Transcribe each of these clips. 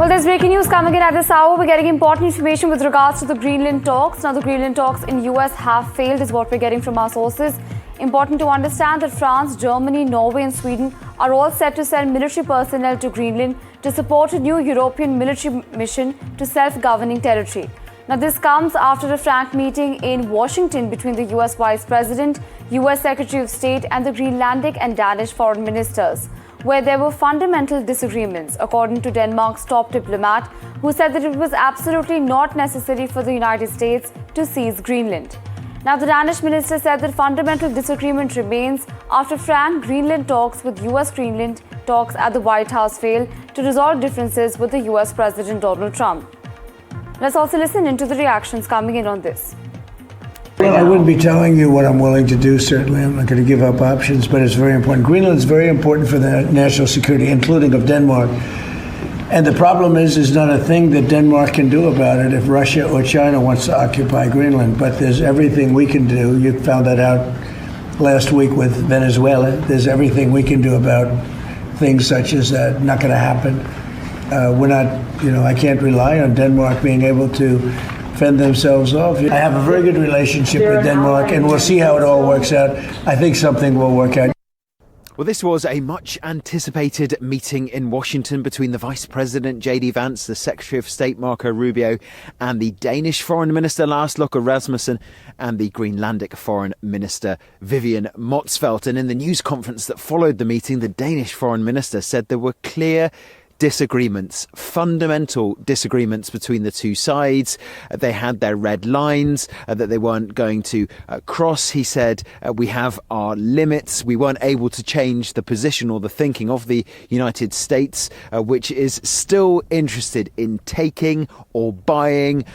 Well, there's breaking news coming in at this hour. We're getting important information with regards to the Greenland talks. Now, the Greenland talks in US have failed is what we're getting from our sources. Important to understand that France, Germany, Norway and Sweden are all set to send military personnel to Greenland to support a new European military mission to self-governing territory. Now, this comes after a frank meeting in Washington between the US Vice President, US Secretary of State and the Greenlandic and Danish foreign ministers, where there were fundamental disagreements, according to Denmark's top diplomat, who said that it was absolutely not necessary for the United States to seize Greenland. Now, the Danish minister said that fundamental disagreement remains after frank Greenland talks with US-Greenland talks at the White House failed to resolve differences with the US President Donald Trump. Let's also listen into the reactions coming in on this. Well, I wouldn't be telling you what I'm willing to do, certainly. I'm not going to give up options, but it's very important. Greenland is very important for the national security, including of Denmark. And the problem is, there's not a thing that Denmark can do about it if Russia or China wants to occupy Greenland. But there's everything we can do. You found that out last week with Venezuela. There's everything we can do about things such as that. Not going to happen. We're not, I can't rely on Denmark being able to fend themselves off. I have a very good relationship with Denmark, and we'll see how it all works out. I think something will work out. Well, this was a much anticipated meeting in Washington between the Vice President JD Vance, the Secretary of State Marco Rubio, and the Danish Foreign Minister Lars Løkke Rasmussen and the Greenlandic Foreign Minister Vivian Motzfeldt. And in the news conference that followed the meeting, the Danish Foreign Minister said there were clear disagreements, fundamental disagreements between the two sides. They had their red lines that they weren't going to cross. He said, we have our limits. We weren't able to change the position or the thinking of the United States, which is still interested in taking or buying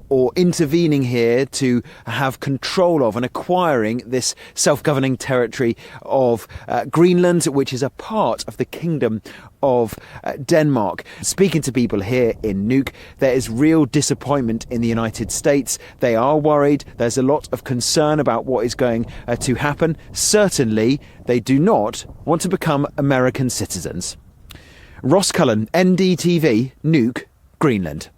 or intervening here to have control of and acquiring this self-governing territory of Greenland, which is a part of the Kingdom of Denmark. Speaking to people here in Nuuk, there is real disappointment in the United States. They are worried. There's a lot of concern about what is going to happen. Certainly, they do not want to become American citizens. Ross Cullen, NDTV, Nuuk, Greenland.